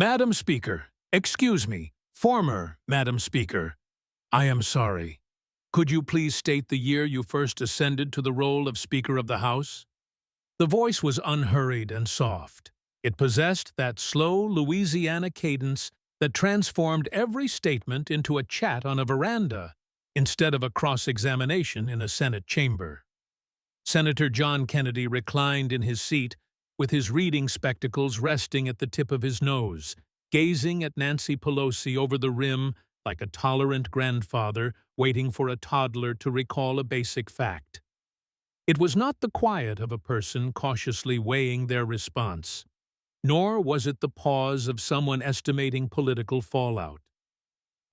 Madam Speaker, excuse me, former Madam Speaker, I am sorry. Could you please state the year you first ascended to the role of Speaker of the House? The voice was unhurried and soft. It possessed that slow Louisiana cadence that transformed every statement into a chat on a veranda instead of a cross-examination in a Senate chamber. Senator John Kennedy reclined in his seat, with his reading spectacles resting at the tip of his nose, gazing at Nancy Pelosi over the rim like a tolerant grandfather waiting for a toddler to recall a basic fact. It was not the quiet of a person cautiously weighing their response, nor was it the pause of someone estimating political fallout.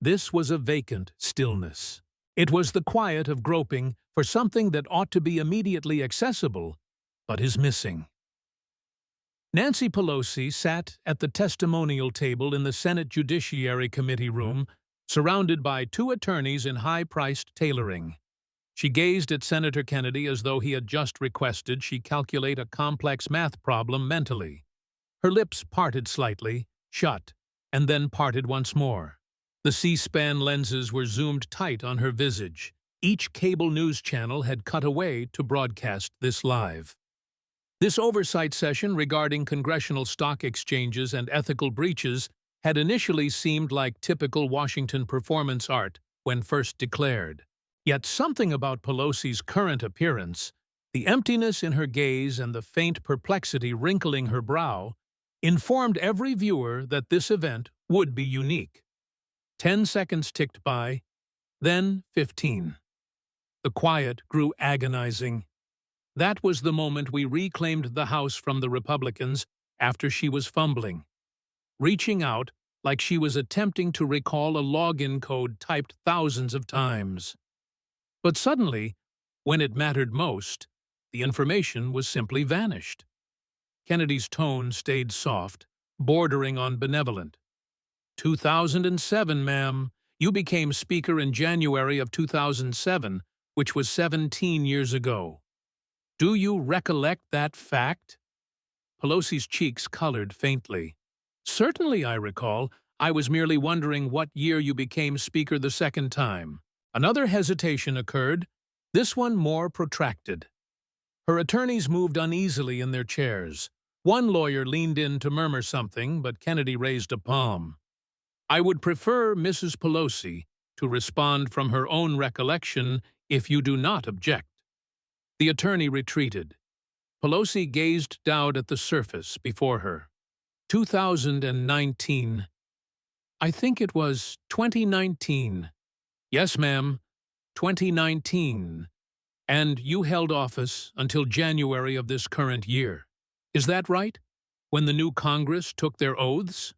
This was a vacant stillness. It was the quiet of groping for something that ought to be immediately accessible, but is missing. Nancy Pelosi sat at the testimonial table in the Senate Judiciary Committee room, surrounded by two attorneys in high-priced tailoring. She gazed at Senator Kennedy as though he had just requested she calculate a complex math problem mentally. Her lips parted slightly, shut, and then parted once more. The C-SPAN lenses were zoomed tight on her visage. Each cable news channel had cut away to broadcast this live. This oversight session regarding congressional stock exchanges and ethical breaches had initially seemed like typical Washington performance art when first declared. Yet something about Pelosi's current appearance, the emptiness in her gaze and the faint perplexity wrinkling her brow, informed every viewer that this event would be unique. 10 seconds ticked by, then 15. The quiet grew agonizing. That was the moment we reclaimed the House from the Republicans after she was fumbling, reaching out like she was attempting to recall a login code typed thousands of times. But suddenly, when it mattered most, the information was simply vanished. Kennedy's tone stayed soft, bordering on benevolent. 2007, ma'am. You became Speaker in January of 2007, which was 17 years ago. Do you recollect that fact? Pelosi's cheeks colored faintly. Certainly I recall. I was merely wondering what year you became Speaker the second time. Another hesitation occurred, this one more protracted. Her attorneys moved uneasily in their chairs. One lawyer leaned in to murmur something, but Kennedy raised a palm. I would prefer Mrs. Pelosi to respond from her own recollection if you do not object. The attorney retreated. Pelosi gazed down at the surface before her. 2019. I think it was 2019. Yes, ma'am, 2019. And you held office until January of this current year. Is that right? When the new Congress took their oaths?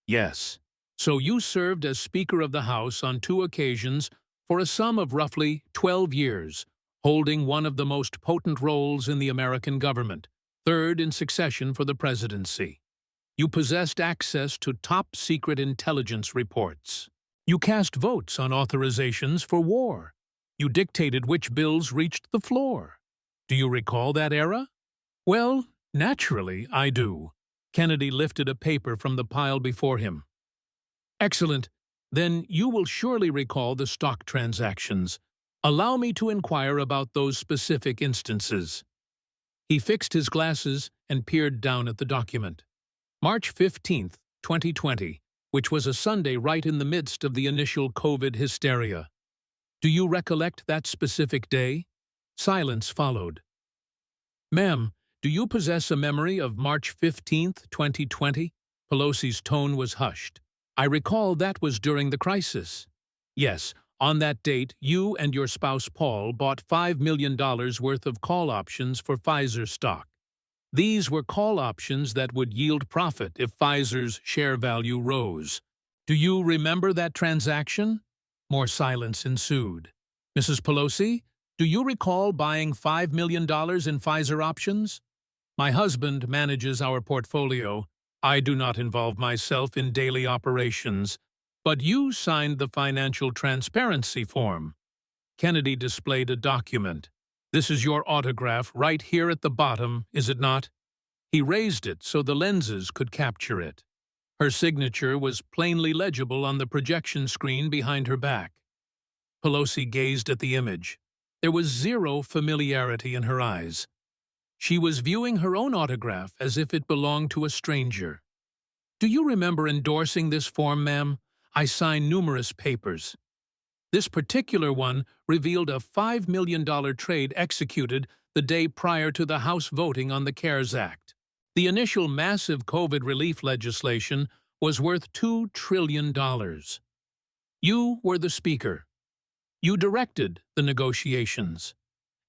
Yes. So you served as Speaker of the House on 2 occasions for a sum of roughly 12 years, holding one of the most potent roles in the American government, third in succession for the presidency. You possessed access to top-secret intelligence reports. You cast votes on authorizations for war. You dictated which bills reached the floor. Do you recall that era? Well, naturally, I do. Kennedy lifted a paper from the pile before him. Excellent. Then you will surely recall the stock transactions. Allow me to inquire about those specific instances. He fixed his glasses and peered down at the document. March 15th, 2020, which was a Sunday right in the midst of the initial COVID hysteria. Do you recollect that specific day? Silence followed. Ma'am, do you possess a memory of March 15th, 2020? Pelosi's tone was hushed. I recall that was during the crisis. Yes, on that date, you and your spouse Paul bought $5 million worth of call options for Pfizer stock. These were call options that would yield profit if Pfizer's share value rose. Do you remember that transaction? More silence ensued. Mrs. Pelosi, do you recall buying $5 million in Pfizer options? My husband manages our portfolio. I do not involve myself in daily operations, but you signed the financial transparency form. Kennedy displayed a document. This is your autograph right here at the bottom, is it not? He raised it so the lenses could capture it. Her signature was plainly legible on the projection screen behind her back. Pelosi gazed at the image. There was zero familiarity in her eyes. She was viewing her own autograph as if it belonged to a stranger. "Do you remember endorsing this form, ma'am? I signed numerous papers." This particular one revealed a $5 million trade executed the day prior to the House voting on the CARES Act. The initial massive COVID relief legislation was worth $2 trillion. You were the speaker. You directed the negotiations.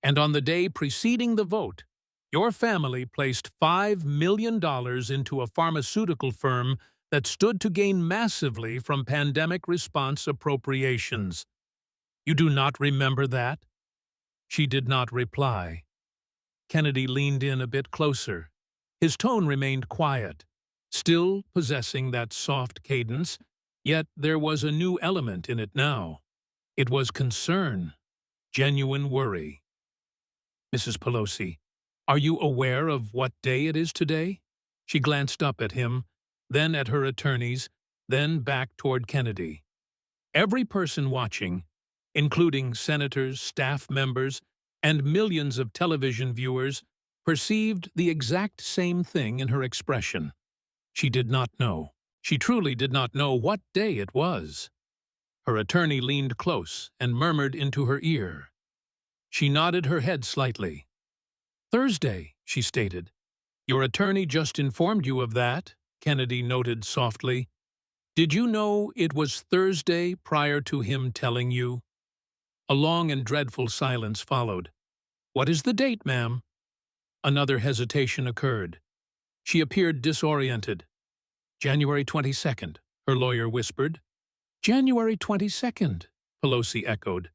And on the day preceding the vote, your family placed $5 million into a pharmaceutical firm that stood to gain massively from pandemic response appropriations. You do not remember that? She did not reply. Kennedy leaned in a bit closer. His tone remained quiet, still possessing that soft cadence, yet there was a new element in it now. It was concern, genuine worry. "Mrs. Pelosi, are you aware of what day it is today?" She glanced up at him, then at her attorneys, then back toward Kennedy. Every person watching, including senators, staff members, and millions of television viewers, perceived the exact same thing in her expression. She did not know. She truly did not know what day it was. Her attorney leaned close and murmured into her ear. She nodded her head slightly. "Thursday," she stated. "Your attorney just informed you of that," Kennedy noted softly. "Did you know it was Thursday prior to him telling you?" A long and dreadful silence followed. "What is the date, ma'am?" Another hesitation occurred. She appeared disoriented. "January 22nd, her lawyer whispered. "January 22nd, Pelosi echoed.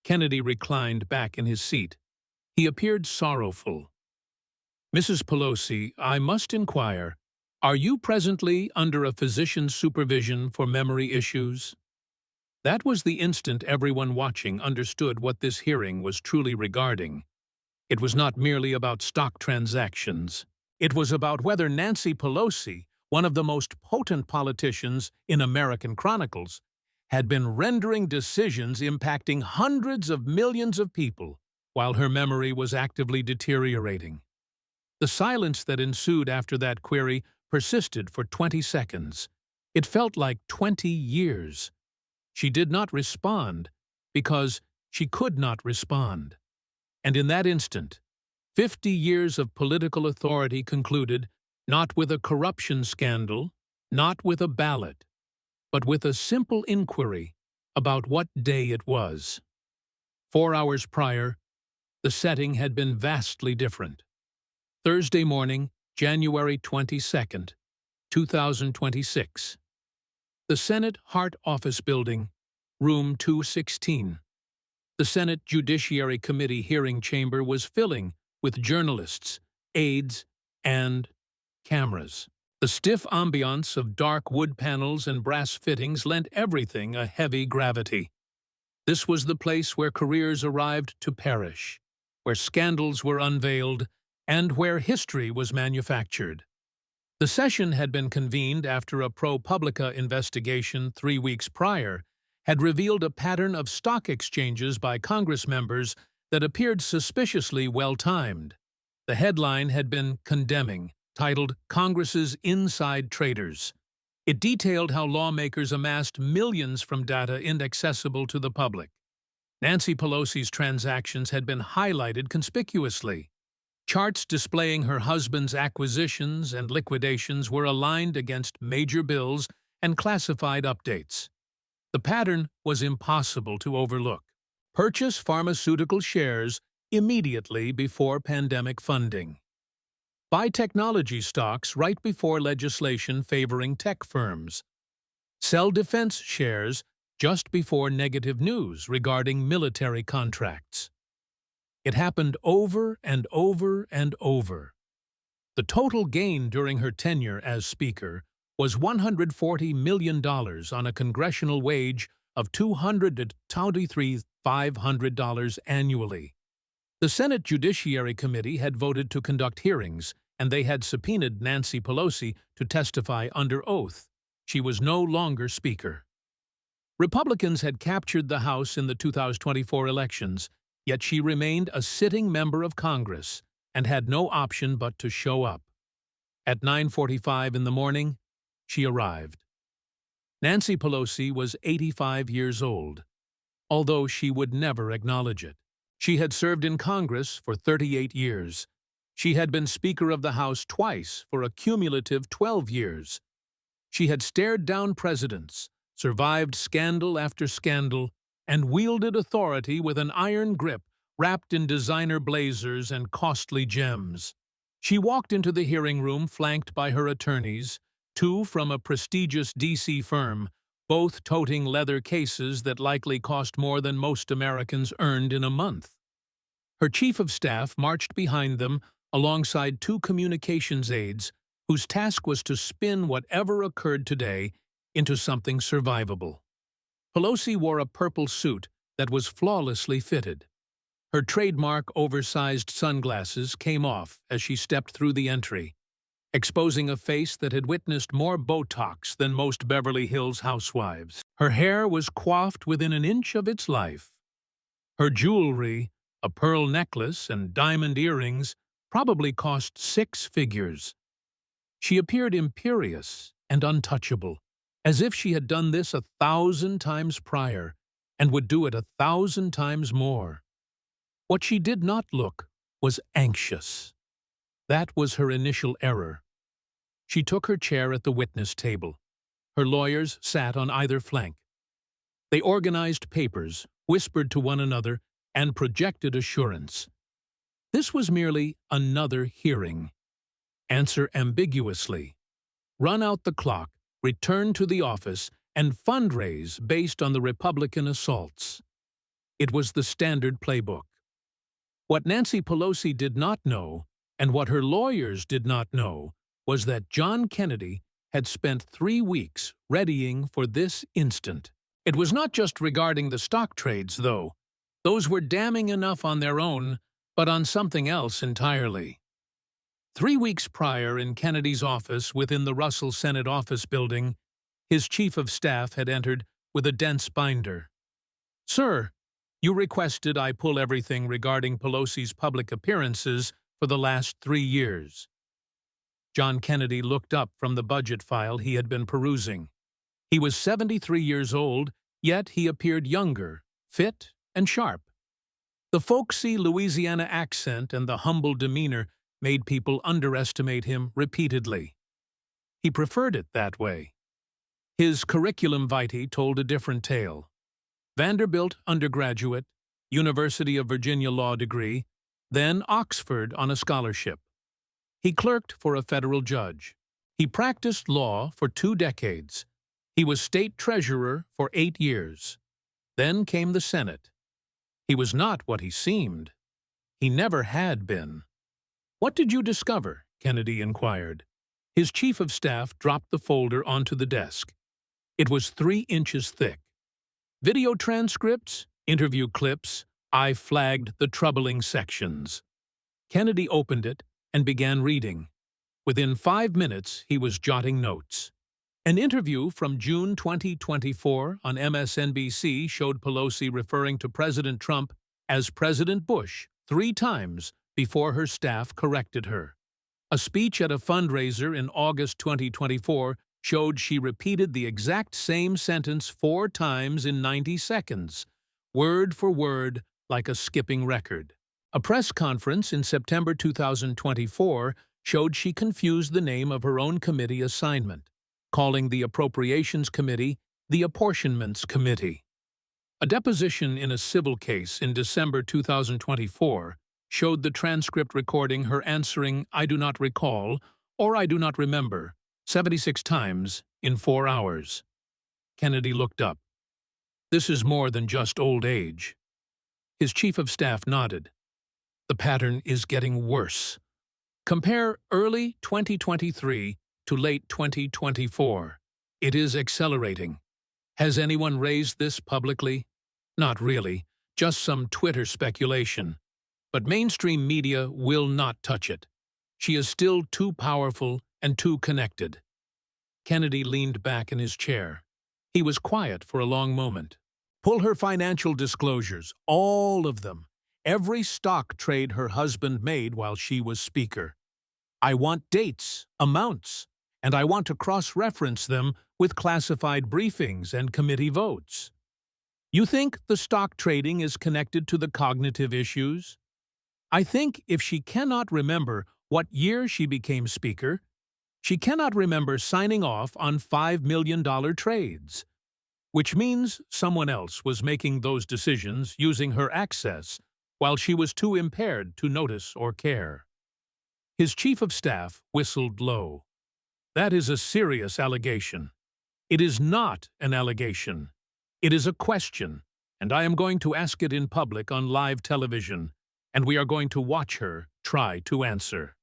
Kennedy reclined back in his seat. He appeared sorrowful. "Mrs. Pelosi, I must inquire, are you presently under a physician's supervision for memory issues?" That was the instant everyone watching understood what this hearing was truly regarding. It was not merely about stock transactions. It was about whether Nancy Pelosi, one of the most potent politicians in American chronicles, had been rendering decisions impacting hundreds of millions of people while her memory was actively deteriorating. The silence that ensued after that query persisted for 20 seconds. It felt like 20 years. She did not respond because she could not respond. And in that instant, 50 years of political authority concluded not with a corruption scandal, not with a ballot, but with a simple inquiry about what day it was. 4 hours prior, the setting had been vastly different. Thursday morning, January 22nd, 2026. The Senate Hart Office Building, Room 216. The Senate Judiciary Committee hearing chamber was filling with journalists, aides, and cameras. The stiff ambiance of dark wood panels and brass fittings lent everything a heavy gravity. This was the place where careers arrived to perish, where scandals were unveiled, and where history was manufactured. The session had been convened after a ProPublica investigation 3 weeks prior had revealed a pattern of stock exchanges by Congress members that appeared suspiciously well-timed. The headline had been condemning, titled "Congress's Inside Traders." It detailed how lawmakers amassed millions from data inaccessible to the public. Nancy Pelosi's transactions had been highlighted conspicuously. Charts displaying her husband's acquisitions and liquidations were aligned against major bills and classified updates. The pattern was impossible to overlook. Purchase pharmaceutical shares immediately before pandemic funding. Buy technology stocks right before legislation favoring tech firms. Sell defense shares just before negative news regarding military contracts. It happened over and over and over. The total gain during her tenure as Speaker was $140 million on a congressional wage of $223,500 annually. The Senate Judiciary Committee had voted to conduct hearings, and they had subpoenaed Nancy Pelosi to testify under oath. She was no longer Speaker. Republicans had captured the House in the 2024 elections, yet she remained a sitting member of Congress and had no option but to show up. At 9:45 in the morning, she arrived. Nancy Pelosi was 85 years old, although she would never acknowledge it. She had served in Congress for 38 years. She had been Speaker of the House twice for a cumulative 12 years. She had stared down presidents, survived scandal after scandal, and wielded authority with an iron grip wrapped in designer blazers and costly gems. She walked into the hearing room flanked by her attorneys, two from a prestigious D.C. firm, both toting leather cases that likely cost more than most Americans earned in a month. Her chief of staff marched behind them alongside two communications aides whose task was to spin whatever occurred today into something survivable. Pelosi wore a purple suit that was flawlessly fitted. Her trademark oversized sunglasses came off as she stepped through the entry, exposing a face that had witnessed more Botox than most Beverly Hills housewives. Her hair was coiffed within an inch of its life. Her jewelry, a pearl necklace and diamond earrings, probably cost 6 figures. She appeared imperious and untouchable, as if she had done this 1,000 times prior and would do it 1,000 times more. What she did not look was anxious. That was her initial error. She took her chair at the witness table. Her lawyers sat on either flank. They organized papers, whispered to one another, and projected assurance. This was merely another hearing. Answer ambiguously. Run out the clock, return to the office, and fundraise based on the Republican assaults. It was the standard playbook. What Nancy Pelosi did not know, and what her lawyers did not know, was that John Kennedy had spent 3 weeks readying for this instant. It was not just regarding the stock trades, though. Those were damning enough on their own, but on something else entirely. 3 weeks prior, in Kennedy's office within the Russell Senate office building, his chief of staff had entered with a dense binder. "Sir, you requested I pull everything regarding Pelosi's public appearances for the last 3 years. John Kennedy looked up from the budget file he had been perusing. He was 73 years old, yet he appeared younger, fit, and sharp. The folksy Louisiana accent and the humble demeanor made people underestimate him repeatedly. He preferred it that way. His curriculum vitae told a different tale. Vanderbilt undergraduate, University of Virginia law degree, then Oxford on a scholarship. He clerked for a federal judge. He practiced law for 2 decades. He was state treasurer for 8 years. Then came the Senate. He was not what he seemed. He never had been. "What did you discover?" Kennedy inquired. His chief of staff dropped the folder onto the desk. It was 3 inches thick. Video transcripts, interview clips, I flagged the troubling sections. Kennedy opened it and began reading. Within 5 minutes, he was jotting notes. An interview from June 2024 on MSNBC showed Pelosi referring to President Trump as President Bush 3 times before her staff corrected her. A speech at a fundraiser in August 2024 showed she repeated the exact same sentence 4 times in 90 seconds, word for word, like a skipping record. A press conference in September 2024 showed she confused the name of her own committee assignment, calling the Appropriations Committee the Apportionments Committee. A deposition in a civil case in December 2024 showed the transcript recording her answering "I do not recall" or "I do not remember" 76 times in 4 hours. Kennedy looked up. "This is more than just old age." His chief of staff nodded. "The pattern is getting worse. Compare early 2023 to late 2024. It is accelerating. Has anyone raised this publicly? Not really, just some Twitter speculation. But mainstream media will not touch it. She is still too powerful and too connected." Kennedy leaned back in his chair. He was quiet for a long moment. Pull her financial disclosures, all of them. Every stock trade her husband made while she was Speaker. I want dates, amounts, and I want to cross-reference them with classified briefings and committee votes. You think the stock trading is connected to the cognitive issues? I think if she cannot remember what year she became Speaker, she cannot remember signing off on $5 million trades, which means someone else was making those decisions using her access while she was too impaired to notice or care. His chief of staff whistled low. That is a serious allegation. It is not an allegation. It is a question, and I am going to ask it in public on live television, and we are going to watch her try to answer.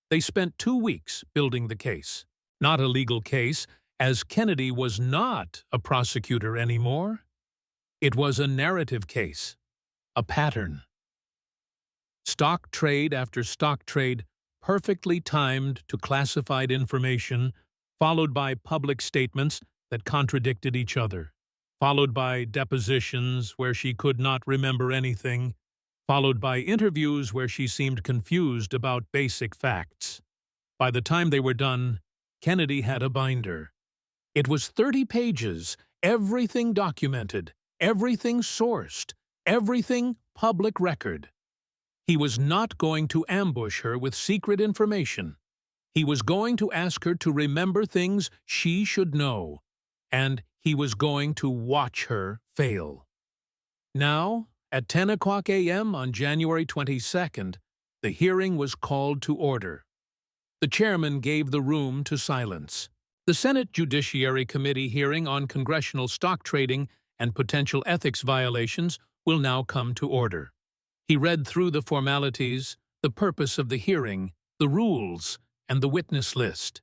They spent 2 weeks building the case. Not a legal case, as Kennedy was not a prosecutor anymore. It was a narrative case, a pattern. Stock trade after stock trade, perfectly timed to classified information, followed by public statements that contradicted each other, followed by depositions where she could not remember anything, followed by interviews where she seemed confused about basic facts. By the time they were done, Kennedy had a binder. It was 30 pages, everything documented, everything sourced, everything public record. He was not going to ambush her with secret information. He was going to ask her to remember things she should know, and he was going to watch her fail. Now, at 10 o'clock a.m. on January 22nd, the hearing was called to order. The chairman gave the room to silence. The Senate Judiciary Committee hearing on congressional stock trading and potential ethics violations will now come to order. He read through the formalities, the purpose of the hearing, the rules, and the witness list.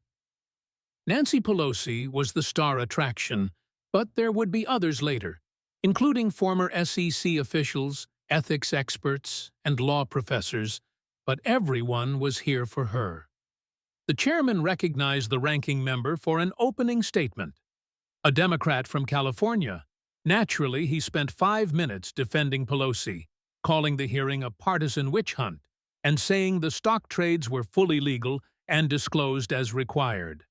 Nancy Pelosi was the star attraction, but there would be others later, including former SEC officials, ethics experts, and law professors, but everyone was here for her. The chairman recognized the ranking member for an opening statement. A Democrat from California. Naturally, he spent 5 minutes defending Pelosi, calling the hearing a partisan witch hunt, and saying the stock trades were fully legal and disclosed as required.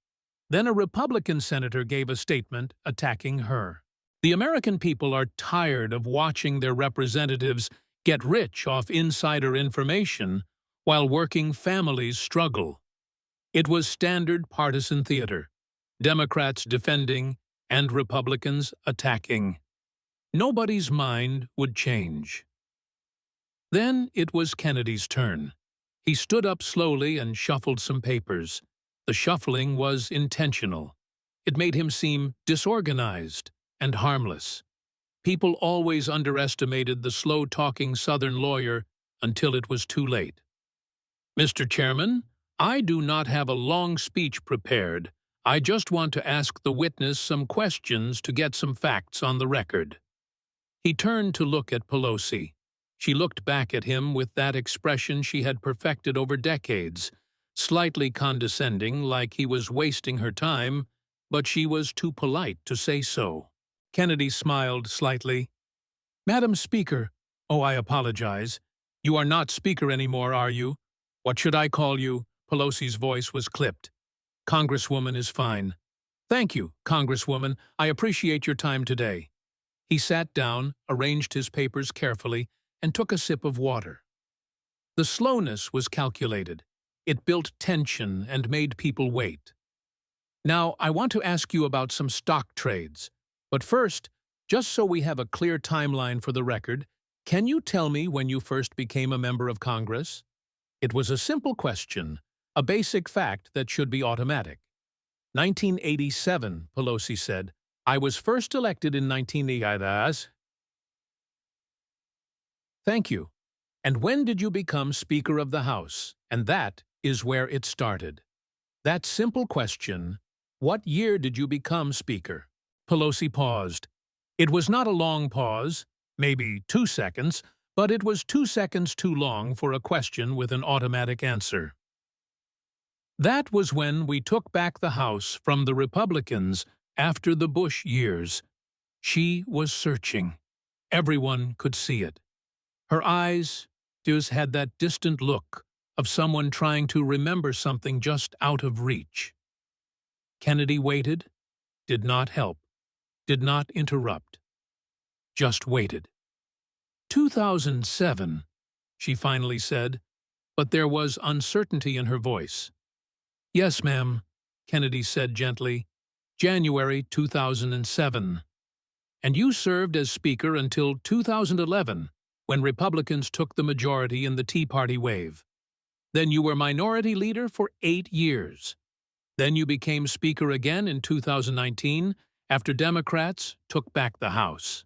Then a Republican senator gave a statement attacking her. The American people are tired of watching their representatives get rich off insider information while working families struggle. It was standard partisan theater, Democrats defending and Republicans attacking. Nobody's mind would change. Then it was Kennedy's turn. He stood up slowly and shuffled some papers. The shuffling was intentional. It made him seem disorganized and harmless. People always underestimated the slow-talking Southern lawyer until it was too late. Mr. Chairman, I do not have a long speech prepared. I just want to ask the witness some questions to get some facts on the record. He turned to look at Pelosi. She looked back at him with that expression she had perfected over decades, slightly condescending, like he was wasting her time, but she was too polite to say so. Kennedy smiled slightly. Madam Speaker, oh, I apologize. You are not Speaker anymore, are you? What should I call you? Pelosi's voice was clipped. Congresswoman is fine. Thank you, Congresswoman. I appreciate your time today. He sat down, arranged his papers carefully, and took a sip of water. The slowness was calculated. It built tension and made people wait. Now, I want to ask you about some stock trades. But first, just so we have a clear timeline for the record, can you tell me when you first became a member of Congress? It was a simple question, a basic fact that should be automatic. 1987, Pelosi said. I was first elected in 1988. Thank you. And when did you become Speaker of the House? And that is where it started. That simple question, what year did you become Speaker? Pelosi paused. It was not a long pause, maybe 2 seconds, but it was 2 seconds too long for a question with an automatic answer. That was when we took back the House from the Republicans after the Bush years. She was searching. Everyone could see it. Her eyes just had that distant look of someone trying to remember something just out of reach. Kennedy waited, did not help, did not interrupt, just waited. 2007, she finally said, but there was uncertainty in her voice. Yes, ma'am, Kennedy said gently. January 2007. And you served as Speaker until 2011, when Republicans took the majority in the Tea Party wave. Then you were Minority Leader for 8 years. Then you became Speaker again in 2019, after Democrats took back the House.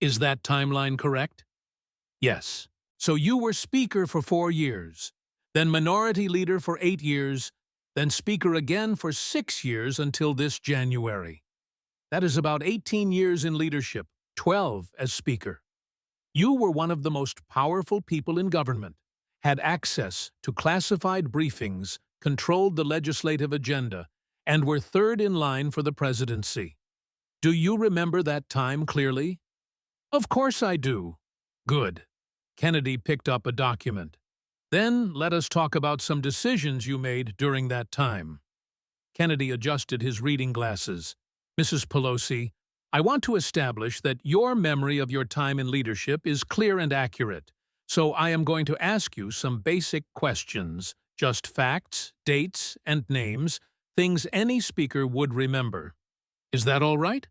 Is that timeline correct? Yes. So you were Speaker for 4 years, then Minority Leader for 8 years, then Speaker again for 6 years until this January. That is about 18 years in leadership, 12 as Speaker. You were one of the most powerful people in government, had access to classified briefings, controlled the legislative agenda, and were third in line for the presidency. Do you remember that time clearly? Of course I do. Good. Kennedy picked up a document. Then let us talk about some decisions you made during that time. Kennedy adjusted his reading glasses. Mrs. Pelosi, I want to establish that your memory of your time in leadership is clear and accurate, so I am going to ask you some basic questions, just facts, dates, and names, things any speaker would remember. Is that all right?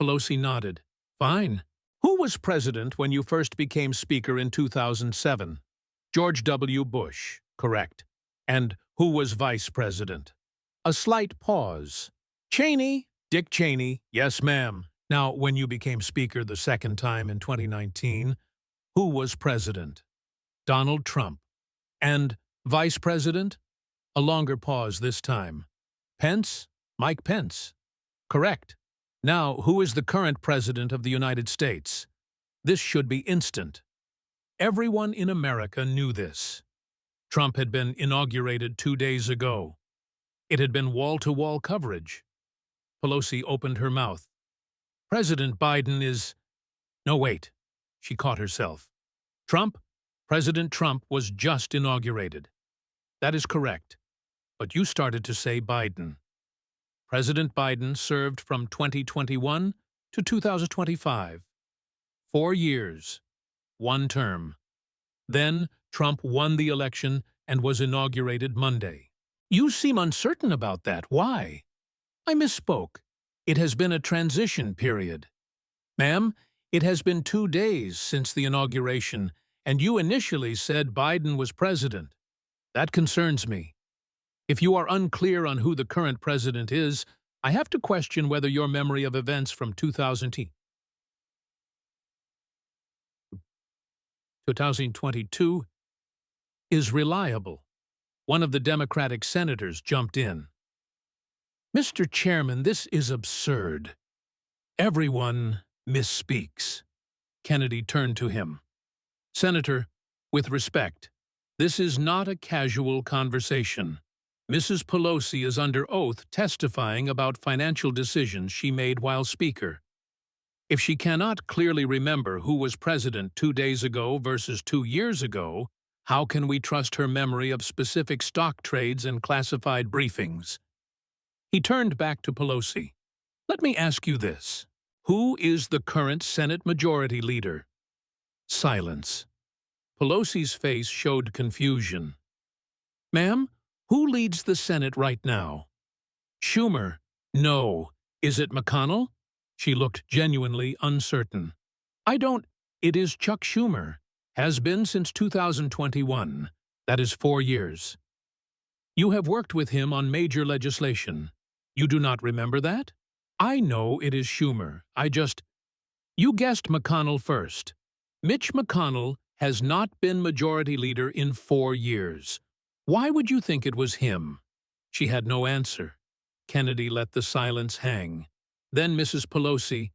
Pelosi nodded. Fine. Who was president when you first became Speaker in 2007? George W. Bush, correct. And who was vice president? A slight pause. Cheney, Dick Cheney, yes ma'am. Now, when you became Speaker the second time in 2019, who was president? Donald Trump. And vice president? A longer pause this time. Pence, Mike Pence. Correct. Now, who is the current president of the United States? This should be instant. Everyone in America knew this. Trump had been inaugurated 2 days ago. It had been wall-to-wall coverage. Pelosi opened her mouth. President Biden is... No, wait. She caught herself. President Trump was just inaugurated. That is correct. But you started to say Biden. President Biden served from 2021 to 2025. 4 years. 1 term. Then Trump won the election and was inaugurated Monday. You seem uncertain about that. Why? I misspoke. It has been a transition period. Ma'am, it has been 2 days since the inauguration, and you initially said Biden was president. That concerns me. If you are unclear on who the current president is, I have to question whether your memory of events from 2022 is reliable. One of the Democratic senators jumped in. Mr. Chairman, this is absurd. Everyone misspeaks. Kennedy turned to him. Senator, with respect, this is not a casual conversation. Mrs. Pelosi is under oath testifying about financial decisions she made while Speaker. If she cannot clearly remember who was president 2 days ago versus 2 years ago, how can we trust her memory of specific stock trades and classified briefings? He turned back to Pelosi. Let me ask you this. Who is the current Senate Majority Leader? Silence. Pelosi's face showed confusion. Ma'am, who leads the Senate right now? Schumer. No. Is it McConnell? She looked genuinely uncertain. It is Chuck Schumer. Has been since 2021. That is 4 years. You have worked with him on major legislation. You do not remember that? I know it is Schumer. You guessed McConnell first. Mitch McConnell has not been Majority Leader in 4 years. Why would you think it was him? She had no answer. Kennedy let the silence hang. Then, Mrs. Pelosi,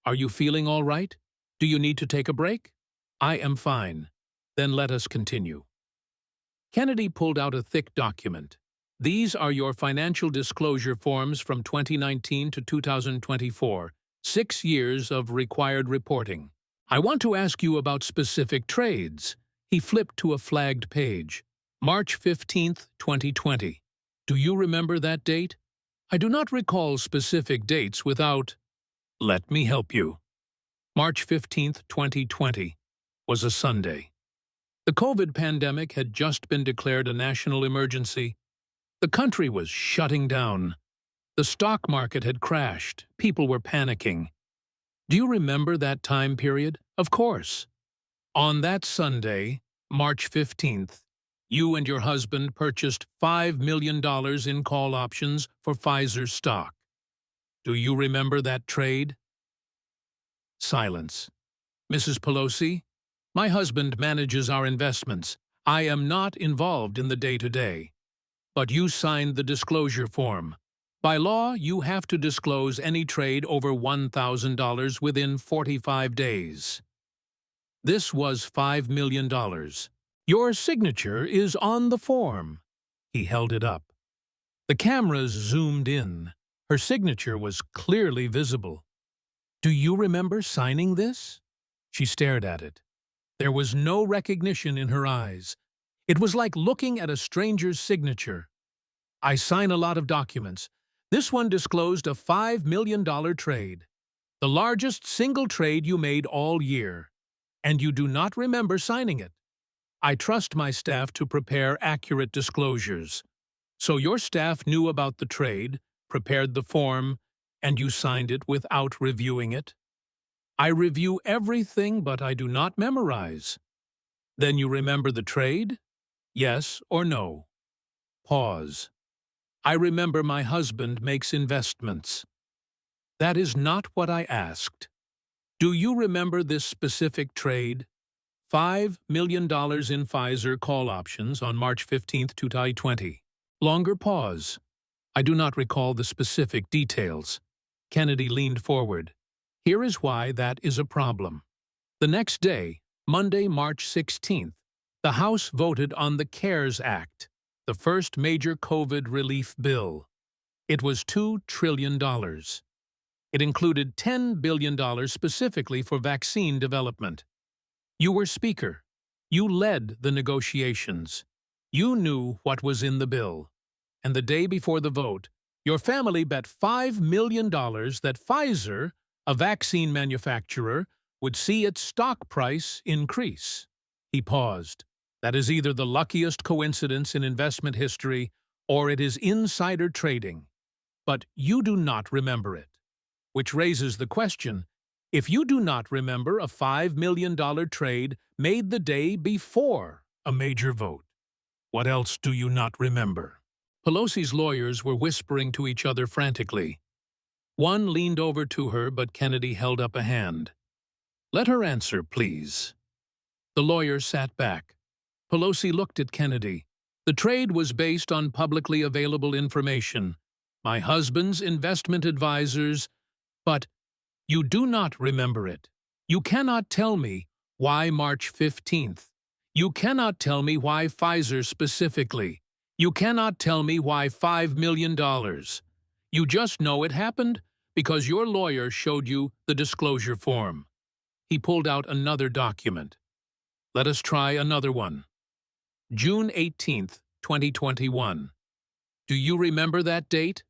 are you feeling all right? Do you need to take a break? I am fine. Then let us continue. Kennedy pulled out a thick document. These are your financial disclosure forms from 2019 to 2024, 6 years of required reporting. I want to ask you about specific trades. He flipped to a flagged page. March 15th, 2020. Do you remember that date? I do not recall specific dates without... Let me help you. March 15th, 2020 was a Sunday. The COVID pandemic had just been declared a national emergency. The country was shutting down. The stock market had crashed. People were panicking. Do you remember that time period? Of course. On that Sunday, March 15th, you and your husband purchased $5 million in call options for Pfizer stock. Do you remember that trade? Silence. Mrs. Pelosi, my husband manages our investments. I am not involved in the day-to-day. But you signed the disclosure form. By law, you have to disclose any trade over $1,000 within 45 days. This was $5 million. Your signature is on the form. He held it up. The cameras zoomed in. Her signature was clearly visible. Do you remember signing this? She stared at it. There was no recognition in her eyes. It was like looking at a stranger's signature. I sign a lot of documents. This one disclosed a $5 million trade, the largest single trade you made all year, and you do not remember signing it. I trust my staff to prepare accurate disclosures. So your staff knew about the trade, prepared the form, and you signed it without reviewing it? I review everything, but I do not memorize. Then you remember the trade? Yes or no? Pause. I remember my husband makes investments. That is not what I asked. Do you remember this specific trade? $5 million in Pfizer call options on March 15th, 2020. Longer pause. I do not recall the specific details. Kennedy leaned forward. Here is why that is a problem. The next day, Monday, March 16th, the House voted on the CARES Act, the first major COVID relief bill. It was $2 trillion. It included $10 billion specifically for vaccine development. You were Speaker. You led the negotiations. You knew what was in the bill. And the day before the vote, your family bet $5 million that Pfizer, a vaccine manufacturer, would see its stock price increase. He paused. That is either the luckiest coincidence in investment history or it is insider trading. But you do not remember it. Which raises the question, if you do not remember a $5 million trade made the day before a major vote, what else do you not remember? Pelosi's lawyers were whispering to each other frantically. One leaned over to her, but Kennedy held up a hand. Let her answer, please. The lawyer sat back. Pelosi looked at Kennedy. The trade was based on publicly available information. My husband's investment advisors, but you do not remember it. You cannot tell me why March 15th. You cannot tell me why Pfizer specifically. You cannot tell me why $5 million. You just know it happened because your lawyer showed you the disclosure form. He pulled out another document. Let us try another one. June 18th, 2021. Do you remember that date?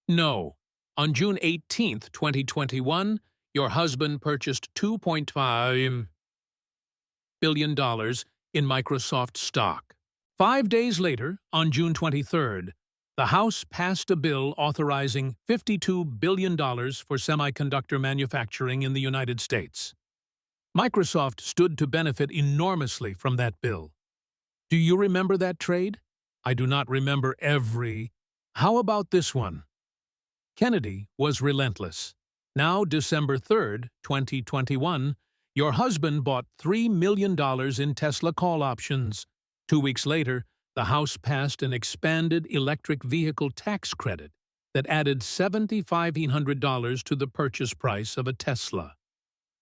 No. On June 18th, 2021, your husband purchased $2.5 billion in Microsoft stock. 5 days later, on June 23rd, the House passed a bill authorizing $52 billion for semiconductor manufacturing in the United States. Microsoft stood to benefit enormously from that bill. Do you remember that trade? I do not remember every. How about this one? Kennedy was relentless. Now, December 3rd, 2021, your husband bought $3 million in Tesla call options. 2 weeks later, the House passed an expanded electric vehicle tax credit that added $7,500 to the purchase price of a Tesla.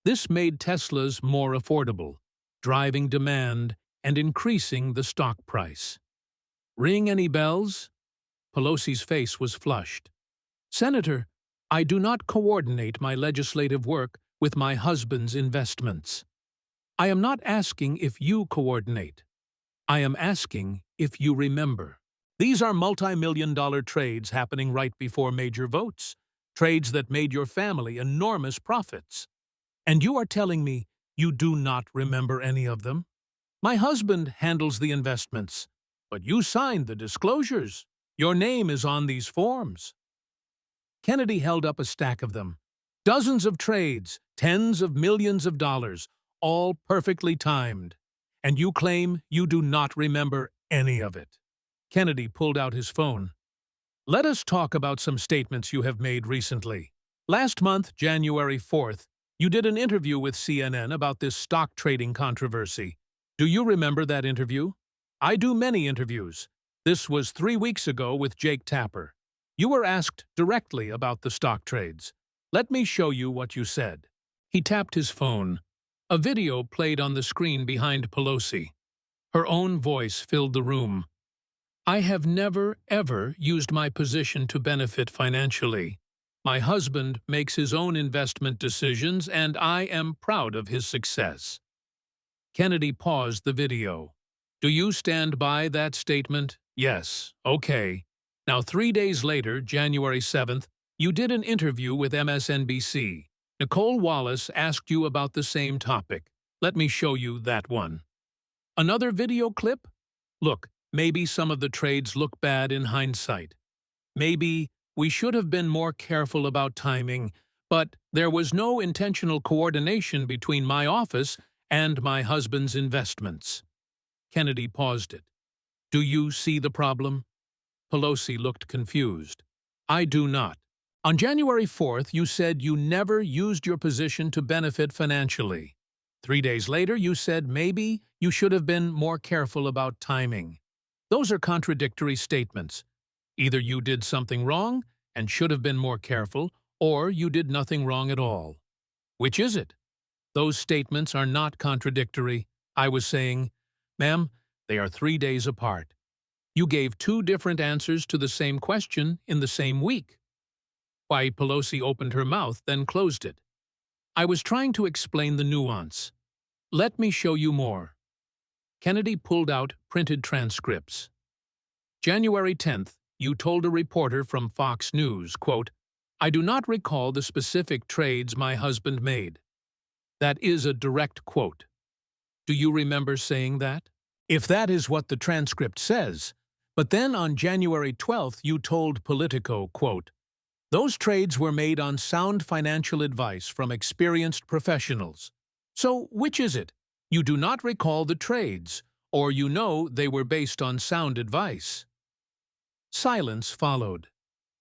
This made Teslas more affordable, driving demand and increasing the stock price. Ring any bells? Pelosi's face was flushed. Senator, I do not coordinate my legislative work with my husband's investments. I am not asking if you coordinate. I am asking if you remember. These are multi-million-dollar trades happening right before major votes, trades that made your family enormous profits. And you are telling me you do not remember any of them? My husband handles the investments, but you signed the disclosures. Your name is on these forms. Kennedy held up a stack of them. Dozens of trades, tens of millions of dollars, all perfectly timed. And you claim you do not remember any of it. Kennedy pulled out his phone. Let us talk about some statements you have made recently. Last month, January 4th, you did an interview with CNN about this stock trading controversy. Do you remember that interview? I do many interviews. This was 3 weeks ago with Jake Tapper. You were asked directly about the stock trades. Let me show you what you said. He tapped his phone. A video played on the screen behind Pelosi. Her own voice filled the room. I have never, ever used my position to benefit financially. My husband makes his own investment decisions, and I am proud of his success. Kennedy paused the video. Do you stand by that statement? Yes. Okay. Now, 3 days later, January 7th, you did an interview with MSNBC. Nicole Wallace asked you about the same topic. Let me show you that one. Another video clip? Look, maybe some of the trades look bad in hindsight. Maybe we should have been more careful about timing, but there was no intentional coordination between my office and my husband's investments. Kennedy paused it. Do you see the problem? Pelosi looked confused. I do not. On January 4th, you said you never used your position to benefit financially. 3 days later, you said maybe you should have been more careful about timing. Those are contradictory statements. Either you did something wrong and should have been more careful, or you did nothing wrong at all. Which is it? Those statements are not contradictory. I was saying, ma'am, they are 3 days apart. You gave 2 different answers to the same question in the same week. Why, Pelosi opened her mouth, then closed it. I was trying to explain the nuance. Let me show you more. Kennedy pulled out printed transcripts. January 10th, you told a reporter from Fox News, quote, I do not recall the specific trades my husband made. That is a direct quote. Do you remember saying that? If that is what the transcript says. But then on January 12th, you told Politico, quote, those trades were made on sound financial advice from experienced professionals. So which is it? You do not recall the trades, or you know they were based on sound advice. Silence followed.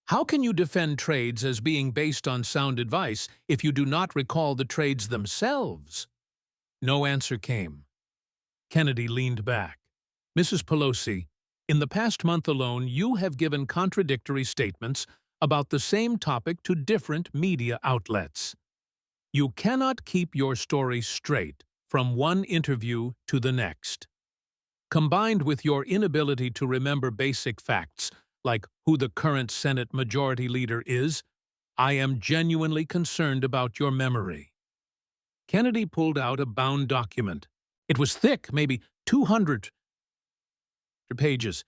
How can you defend trades as being based on sound advice if you do not recall the trades themselves? No answer came. Kennedy leaned back. Mrs. Pelosi, in the past month alone, you have given contradictory statements about the same topic to different media outlets. You cannot keep your story straight from one interview to the next. Combined with your inability to remember basic facts, like who the current Senate Majority Leader is, I am genuinely concerned about your memory. Kennedy pulled out a bound document. It was thick, maybe 200 pages.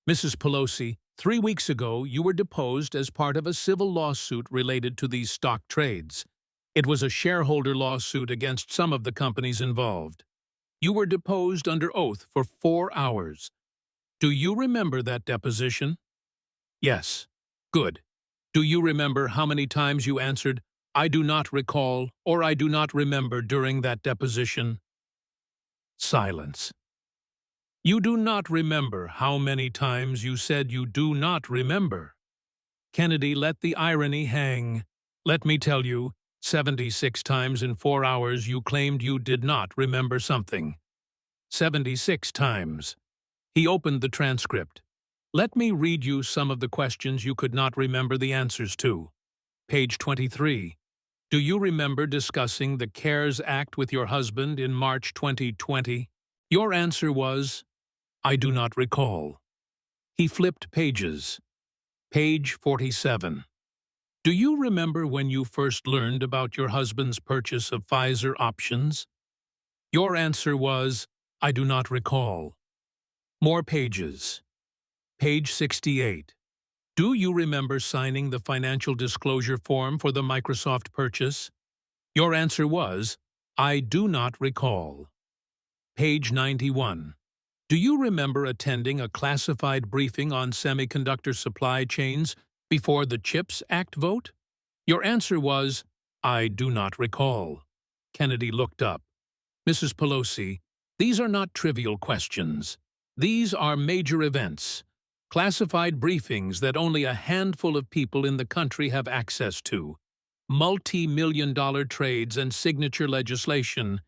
Mrs. Pelosi, 3 weeks ago, you were deposed as part of a civil lawsuit related to these stock trades. It was a shareholder lawsuit against some of the companies involved. You were deposed under oath for 4 hours. Do you remember that deposition? Yes. Good. Do you remember how many times you answered, I do not recall or I do not remember during that deposition? Silence. You do not remember how many times you said you do not remember. Kennedy let the irony hang. Let me tell you, 76 times in 4 hours you claimed you did not remember something. 76 times. He opened the transcript. Let me read you some of the questions you could not remember the answers to. Page 23. Do you remember discussing the CARES Act with your husband in March 2020? Your answer was, I do not recall. He flipped pages. Page 47. Do you remember when you first learned about your husband's purchase of Pfizer options? Your answer was, I do not recall. More pages. Page 68. Do you remember signing the financial disclosure form for the Microsoft purchase? Your answer was, I do not recall. Page 91. Do you remember attending a classified briefing on semiconductor supply chains before the CHIPS Act vote? Your answer was, I do not recall. Kennedy looked up. Mrs. Pelosi, these are not trivial questions. These are major events, classified briefings that only a handful of people in the country have access to, multi-million-dollar trades and signature legislation,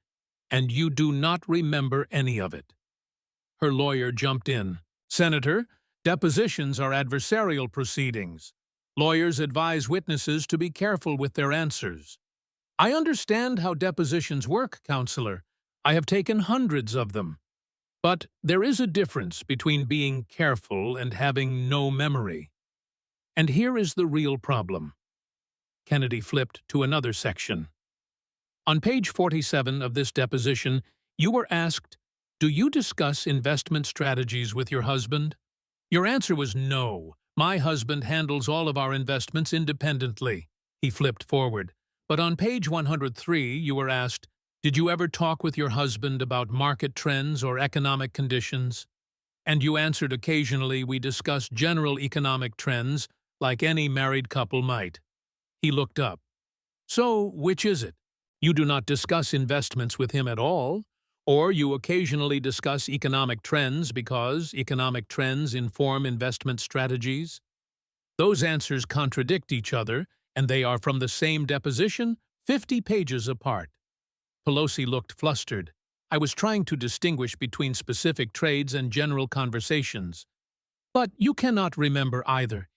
and you do not remember any of it. Her lawyer jumped in. Senator, depositions are adversarial proceedings. Lawyers advise witnesses to be careful with their answers. I understand how depositions work, Counselor. I have taken hundreds of them. But there is a difference between being careful and having no memory. And here is the real problem. Kennedy flipped to another section. On page 47 of this deposition, you were asked, do you discuss investment strategies with your husband? Your answer was no. My husband handles all of our investments independently. He flipped forward. But on page 103, you were asked, did you ever talk with your husband about market trends or economic conditions? And you answered occasionally we discuss general economic trends like any married couple might. He looked up. So, which is it? You do not discuss investments with him at all? Or you occasionally discuss economic trends because economic trends inform investment strategies? Those answers contradict each other, and they are from the same deposition, 50 pages apart. Pelosi looked flustered. I was trying to distinguish between specific trades and general conversations. But you cannot remember either.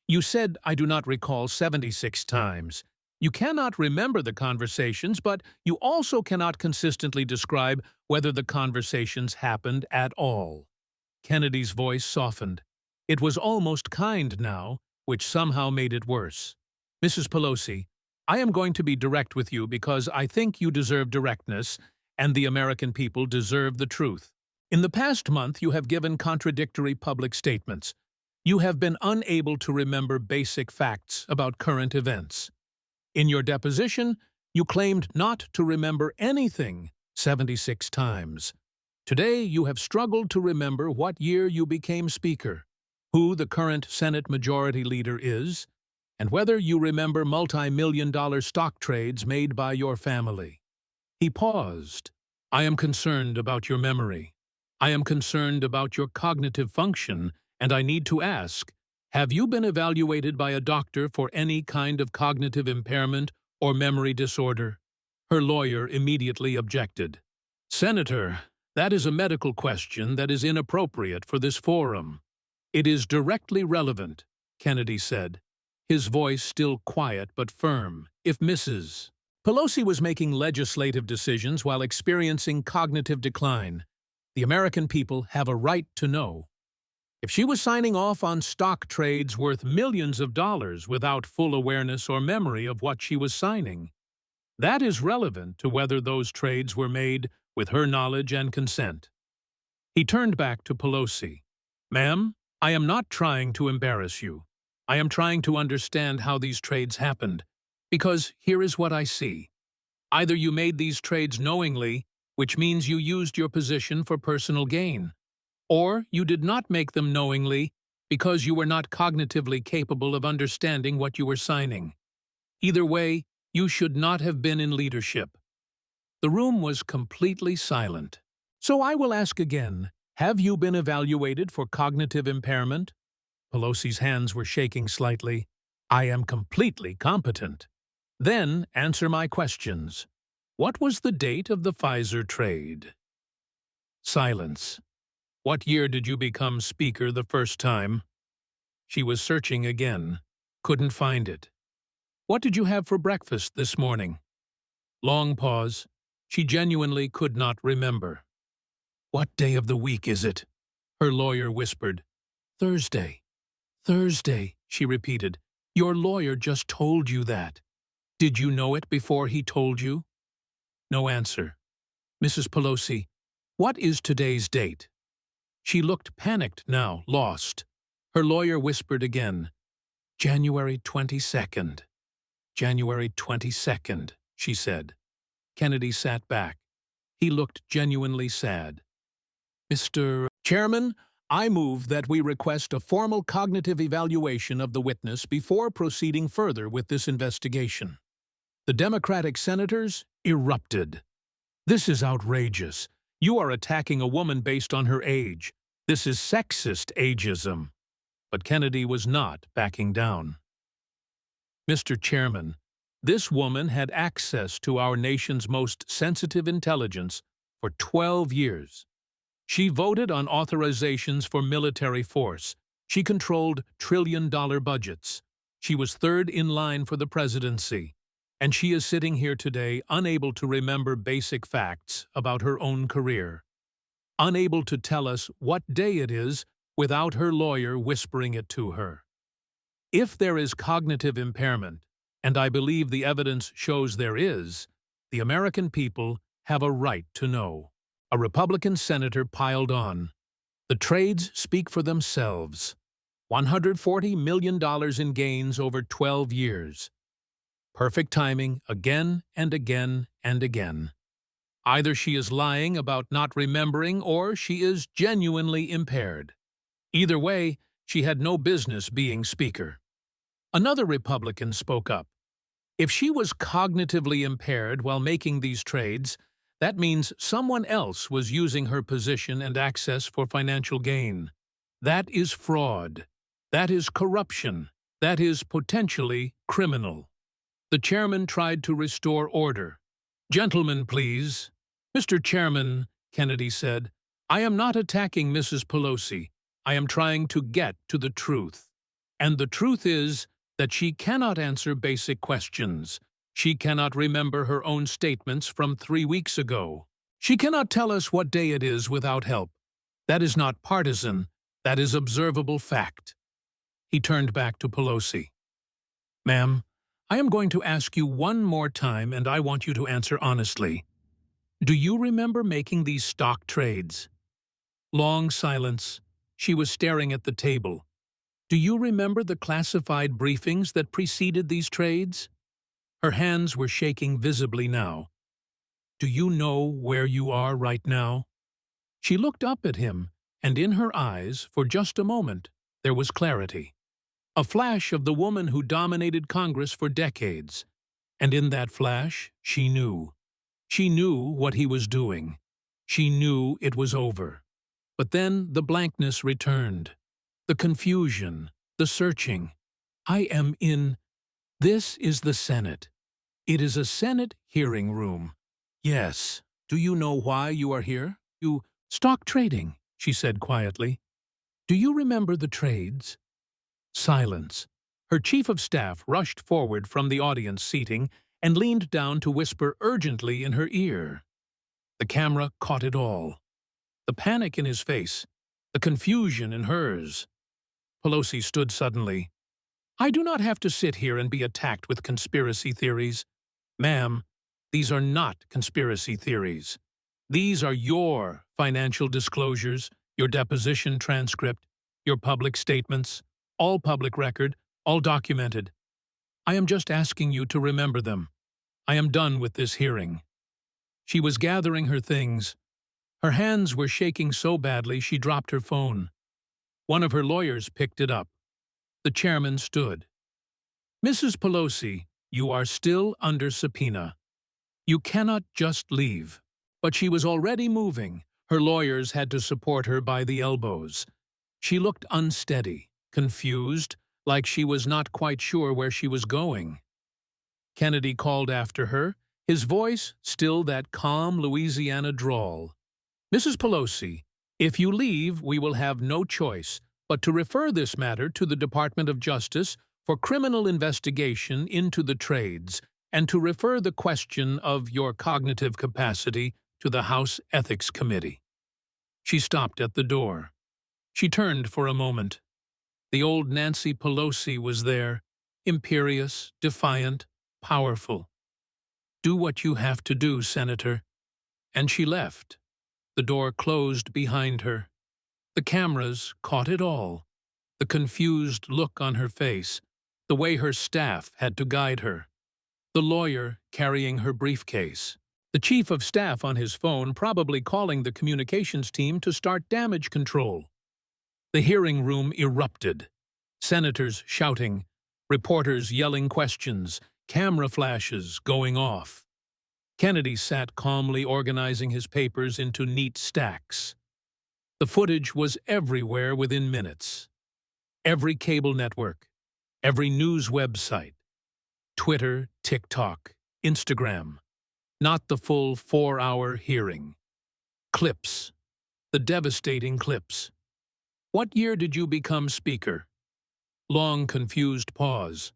You said, I do not recall 76 times. You cannot remember the conversations, but you also cannot consistently describe whether the conversations happened at all. Kennedy's voice softened. It was almost kind now, which somehow made it worse. Mrs. Pelosi, I am going to be direct with you because I think you deserve directness, and the American people deserve the truth. In the past month, you have given contradictory public statements. You have been unable to remember basic facts about current events. In your deposition, you claimed not to remember anything 76 times. Today, you have struggled to remember what year you became Speaker, who the current Senate Majority Leader is, and whether you remember multi-million-dollar stock trades made by your family. He paused. I am concerned about your memory. I am concerned about your cognitive function, and I need to ask, have you been evaluated by a doctor for any kind of cognitive impairment or memory disorder? Her lawyer immediately objected. Senator, that is a medical question that is inappropriate for this forum. It is directly relevant, Kennedy said, his voice still quiet but firm. If Mrs. Pelosi was making legislative decisions while experiencing cognitive decline, the American people have a right to know. If she was signing off on stock trades worth millions of dollars without full awareness or memory of what she was signing, that is relevant to whether those trades were made with her knowledge and consent. He turned back to Pelosi. Ma'am, I am not trying to embarrass you. I am trying to understand how these trades happened, because here is what I see. Either you made these trades knowingly, which means you used your position for personal gain, or you did not make them knowingly because you were not cognitively capable of understanding what you were signing. Either way, you should not have been in leadership. The room was completely silent. So I will ask again, have you been evaluated for cognitive impairment? Pelosi's hands were shaking slightly. I am completely competent. Then answer my questions. What was the date of the Pfizer trade? Silence. What year did you become Speaker the first time? She was searching again. Couldn't find it. What did you have for breakfast this morning? Long pause. She genuinely could not remember. What day of the week is it? Her lawyer whispered. Thursday. Thursday. she repeated. Your lawyer just told you that. Did you know it before he told you? No answer. Mrs. Pelosi, what is today's date? She looked panicked now, lost. Her lawyer whispered again. January 22nd. January 22nd, she said. Kennedy sat back. He looked genuinely sad. Mr. Chairman, I move that we request a formal cognitive evaluation of the witness before proceeding further with this investigation. The Democratic senators erupted. This is outrageous. You are attacking a woman based on her age. This is sexist ageism. But Kennedy was not backing down. Mr. Chairman, this woman had access to our nation's most sensitive intelligence for 12 years. She voted on authorizations for military force. She controlled trillion-dollar budgets. She was third in line for the presidency. And she is sitting here today unable to remember basic facts about her own career. Unable to tell us what day it is without her lawyer whispering it to her. If there is cognitive impairment, and I believe the evidence shows there is, the American people have a right to know. A Republican senator piled on. The trades speak for themselves. $140 million in gains over 12 years. Perfect timing again and again and again. Either she is lying about not remembering or she is genuinely impaired. Either way, she had no business being Speaker. Another Republican spoke up. If she was cognitively impaired while making these trades, that means someone else was using her position and access for financial gain. That is fraud. That is corruption. That is potentially criminal. The chairman tried to restore order. Gentlemen, please. Mr. Chairman, Kennedy said, I am not attacking Mrs. Pelosi. I am trying to get to the truth. And the truth is that she cannot answer basic questions. She cannot remember her own statements from 3 weeks ago. She cannot tell us what day it is without help. That is not partisan. That is observable fact. He turned back to Pelosi. Ma'am, I am going to ask you one more time, and I want you to answer honestly. Do you remember making these stock trades? Long silence. She was staring at the table. Do you remember the classified briefings that preceded these trades? Her hands were shaking visibly now. Do you know where you are right now? She looked up at him, and in her eyes, for just a moment, there was clarity. A flash of the woman who dominated Congress for decades. And in that flash, she knew. She knew what he was doing. She knew it was over. But then the blankness returned. The confusion, the searching. I am in. This is the Senate. It is a Senate hearing room. Yes. Do you know why you are here? You stock trading, she said quietly. Do you remember the trades? Silence. Her chief of staff rushed forward from the audience seating and leaned down to whisper urgently in her ear. The camera caught it all. The panic in his face, the confusion in hers. Pelosi stood suddenly. I do not have to sit here and be attacked with conspiracy theories. Ma'am, these are not conspiracy theories. These are your financial disclosures, your deposition transcript, your public statements, all public record, all documented. I am just asking you to remember them. I am done with this hearing. She was gathering her things. Her hands were shaking so badly she dropped her phone. One of her lawyers picked it up. The chairman stood. Mrs. Pelosi, you are still under subpoena. You cannot just leave. But she was already moving. Her lawyers had to support her by the elbows. She looked unsteady, confused, like she was not quite sure where she was going. Kennedy called after her, his voice still that calm Louisiana drawl. Mrs. Pelosi, if you leave, we will have no choice but to refer this matter to the Department of Justice for criminal investigation into the trades and to refer the question of your cognitive capacity to the House Ethics Committee. She stopped at the door. She turned for a moment. The old Nancy Pelosi was there, imperious, defiant, powerful. "Do what you have to do, Senator." And she left. The door closed behind her. The cameras caught it all. The confused look on her face, the way her staff had to guide her. The lawyer carrying her briefcase. The chief of staff on his phone probably calling the communications team to start damage control. The hearing room erupted. Senators shouting, reporters yelling questions, camera flashes going off. Kennedy sat calmly organizing his papers into neat stacks. The footage was everywhere within minutes. Every cable network, every news website, Twitter, TikTok, Instagram. Not the full 4-hour hearing. Clips. The devastating clips. "What year did you become Speaker?" Long, confused pause.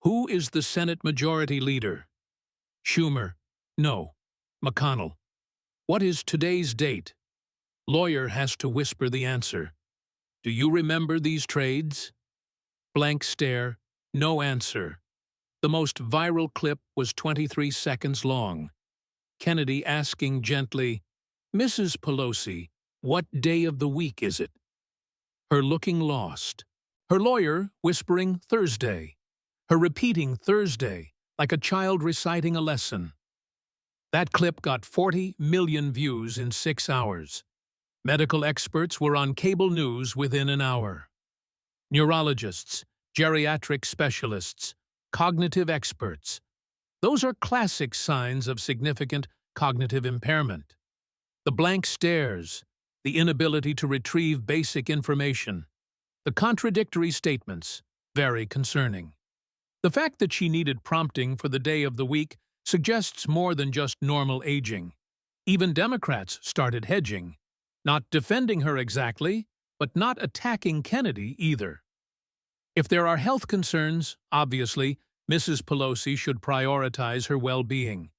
"Who is the Senate Majority Leader?" Schumer. "No." McConnell. "What is today's date?" Lawyer has to whisper the answer. "Do you remember these trades?" Blank stare, no answer. The most viral clip was 23 seconds long. Kennedy asking gently, "Mrs. Pelosi, what day of the week is it?" Her looking lost. Her lawyer whispering Thursday. Her repeating Thursday, like a child reciting a lesson. That clip got 40 million views in 6 hours. Medical experts were on cable news within an hour. Neurologists, geriatric specialists, cognitive experts. Those are classic signs of significant cognitive impairment. The blank stares, the inability to retrieve basic information, the contradictory statements, very concerning. The fact that she needed prompting for the day of the week suggests more than just normal aging. Even Democrats started hedging, not defending her exactly, but not attacking Kennedy either. If there are health concerns, obviously, Mrs. Pelosi should prioritize her well-being.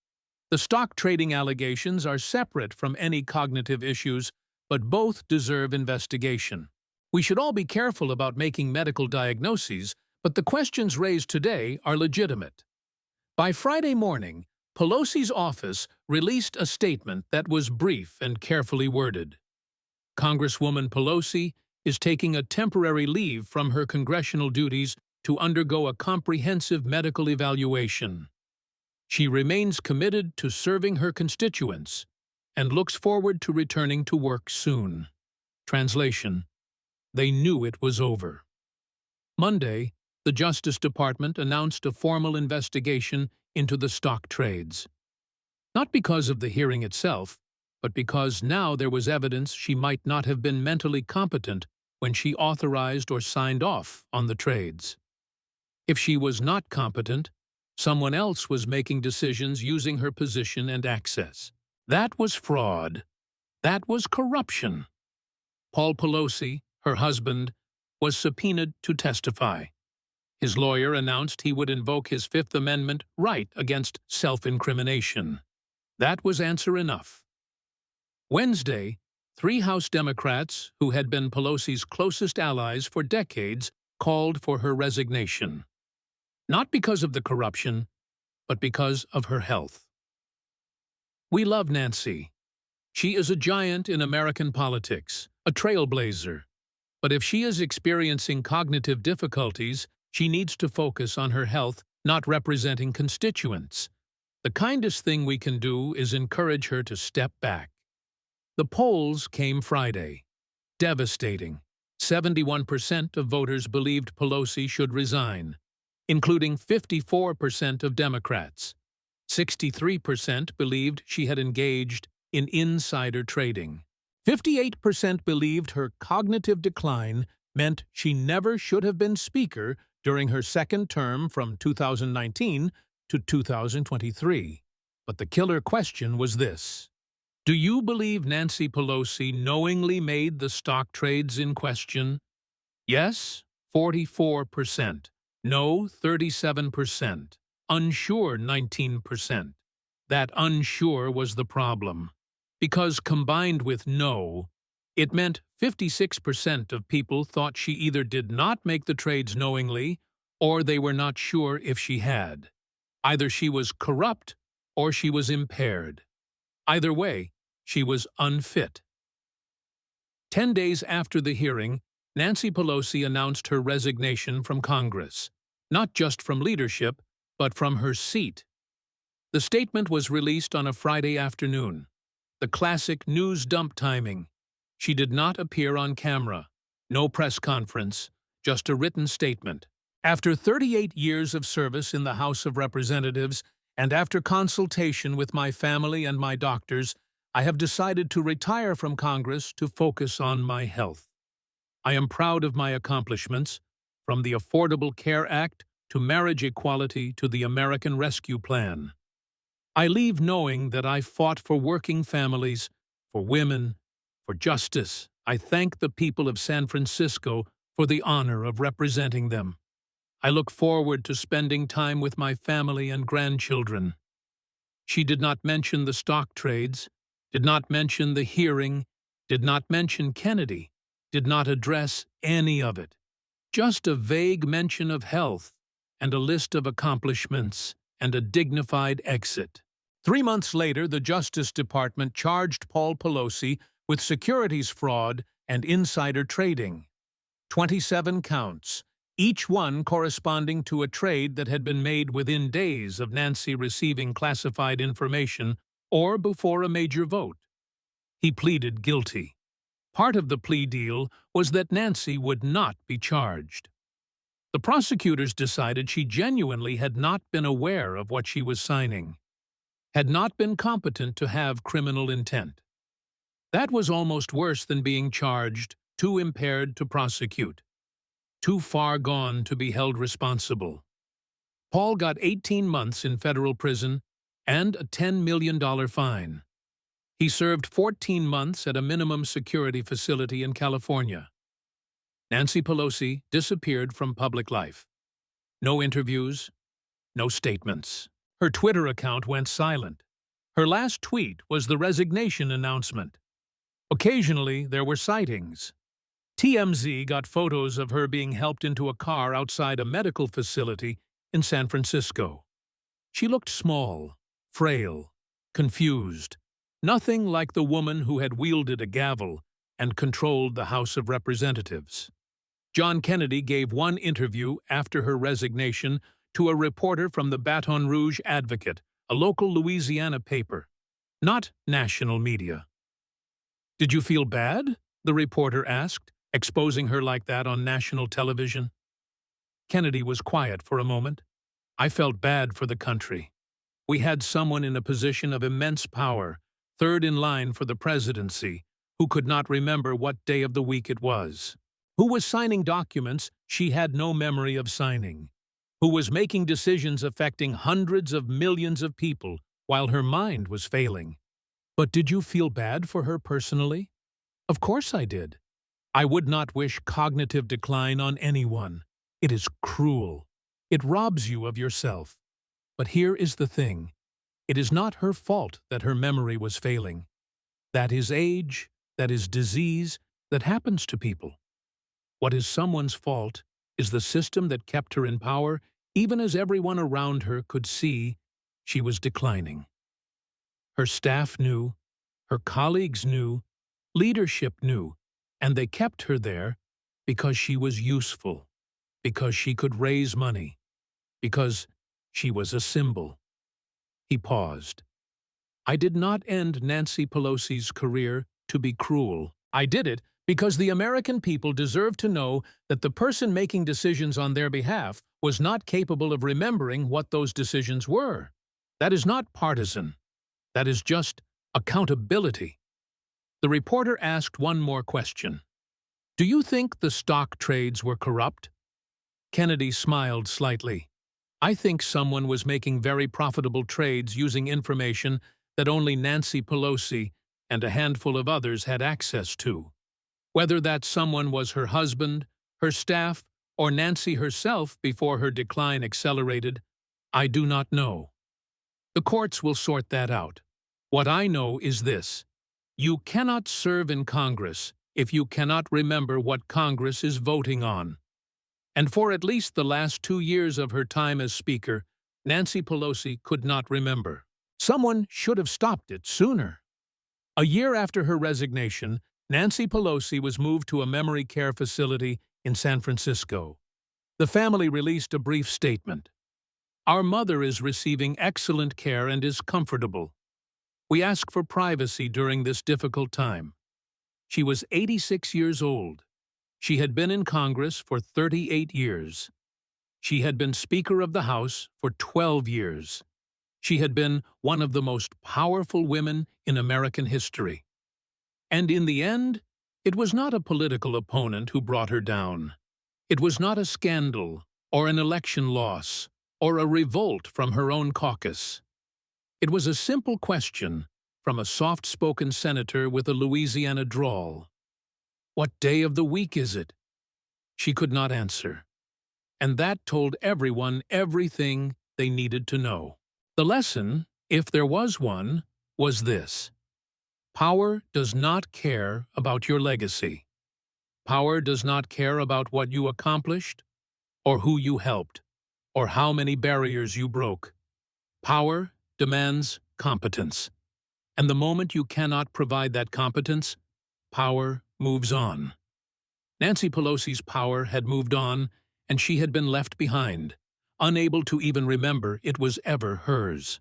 The stock trading allegations are separate from any cognitive issues, but both deserve investigation. We should all be careful about making medical diagnoses, but the questions raised today are legitimate. By Friday morning, Pelosi's office released a statement that was brief and carefully worded. Congresswoman Pelosi is taking a temporary leave from her congressional duties to undergo a comprehensive medical evaluation. She remains committed to serving her constituents and looks forward to returning to work soon. Translation: They knew it was over. Monday, the Justice Department announced a formal investigation into the stock trades. Not because of the hearing itself, but because now there was evidence she might not have been mentally competent when she authorized or signed off on the trades. If she was not competent, someone else was making decisions using her position and access. That was fraud. That was corruption. Paul Pelosi, her husband, was subpoenaed to testify. His lawyer announced he would invoke his Fifth Amendment right against self-incrimination. That was answer enough. Wednesday, 3 House Democrats, who had been Pelosi's closest allies for decades, called for her resignation. Not because of the corruption, but because of her health. We love Nancy. She is a giant in American politics, a trailblazer. But if she is experiencing cognitive difficulties, she needs to focus on her health, not representing constituents. The kindest thing we can do is encourage her to step back. The polls came Friday. Devastating. 71% of voters believed Pelosi should resign, including 54% of Democrats. 63% believed she had engaged in insider trading. 58% believed her cognitive decline meant she never should have been Speaker during her second term from 2019 to 2023. But the killer question was this: do you believe Nancy Pelosi knowingly made the stock trades in question? Yes, 44%. No, 37%. Unsure, 19%. That unsure was the problem. Because combined with no, It meant 56% of people thought she either did not make the trades knowingly or they were not sure if she had. Either she was corrupt or she was impaired. Either way, she was unfit. 10 days after the hearing, Nancy Pelosi announced her resignation from Congress, not just from leadership, but from her seat. The statement was released on a Friday afternoon, the classic news dump timing. She did not appear on camera, no press conference, just a written statement. After 38 years of service in the House of Representatives and after consultation with my family and my doctors, I have decided to retire from Congress to focus on my health. I am proud of my accomplishments, from the Affordable Care Act to marriage equality to the American Rescue Plan. I leave knowing that I fought for working families, for women, for justice. I thank the people of San Francisco for the honor of representing them. I look forward to spending time with my family and grandchildren. She did not mention the stock trades, did not mention the hearing, did not mention Kennedy, did not address any of it. Just a vague mention of health and a list of accomplishments and a dignified exit. 3 months later, the Justice Department charged Paul Pelosi with securities fraud and insider trading. 27 counts, each one corresponding to a trade that had been made within days of Nancy receiving classified information or before a major vote. He pleaded guilty. Part of the plea deal was that Nancy would not be charged. The prosecutors decided she genuinely had not been aware of what she was signing, had not been competent to have criminal intent. That was almost worse than being charged, too impaired to prosecute, too far gone to be held responsible. Paul got 18 months in federal prison and a $10 million fine. He served 14 months at a minimum security facility in California. Nancy Pelosi disappeared from public life. No interviews, no statements. Her Twitter account went silent. Her last tweet was the resignation announcement. Occasionally, there were sightings. TMZ got photos of her being helped into a car outside a medical facility in San Francisco. She looked small, frail, confused, nothing like the woman who had wielded a gavel and controlled the House of Representatives. John Kennedy gave one interview after her resignation to a reporter from the Baton Rouge Advocate, a local Louisiana paper, not national media. "Did you feel bad?" the reporter asked, exposing her like that on national television. Kennedy was quiet for a moment. "I felt bad for the country. We had someone in a position of immense power, third in line for the presidency, who could not remember what day of the week it was, who was signing documents she had no memory of signing, who was making decisions affecting hundreds of millions of people while her mind was failing. But did you feel bad for her personally?" "Of course I did. I would not wish cognitive decline on anyone. It is cruel. It robs you of yourself. But here is the thing. It is not her fault that her memory was failing. That is age, that is disease, that happens to people. What is someone's fault is the system that kept her in power, even as everyone around her could see she was declining. Her staff knew, her colleagues knew, leadership knew, and they kept her there because she was useful, because she could raise money, because she was a symbol." He paused. "I did not end Nancy Pelosi's career to be cruel. I did it because the American people deserve to know that the person making decisions on their behalf was not capable of remembering what those decisions were. That is not partisan. That is just accountability." The reporter asked one more question. "Do you think the stock trades were corrupt?" Kennedy smiled slightly. "I think someone was making very profitable trades using information that only Nancy Pelosi and a handful of others had access to. Whether that someone was her husband, her staff, or Nancy herself before her decline accelerated, I do not know. The courts will sort that out. What I know is this: you cannot serve in Congress if you cannot remember what Congress is voting on. And for at least the last 2 years of her time as Speaker, Nancy Pelosi could not remember. Someone should have stopped it sooner. A year after her resignation, Nancy Pelosi was moved to a memory care facility in San Francisco. The family released a brief statement. "Our mother is receiving excellent care and is comfortable. We ask for privacy during this difficult time." She was 86 years old. She had been in Congress for 38 years. She had been Speaker of the House for 12 years. She had been one of the most powerful women in American history. And in the end, it was not a political opponent who brought her down. It was not a scandal or an election loss or a revolt from her own caucus. It was a simple question from a soft-spoken senator with a Louisiana drawl. "What day of the week is it?" She could not answer. And that told everyone everything they needed to know. The lesson, if there was one, was this: power does not care about your legacy. Power does not care about what you accomplished, or who you helped, or how many barriers you broke. Power demands competence. And the moment you cannot provide that competence, power moves on. Nancy Pelosi's power had moved on, and she had been left behind, unable to even remember it was ever hers.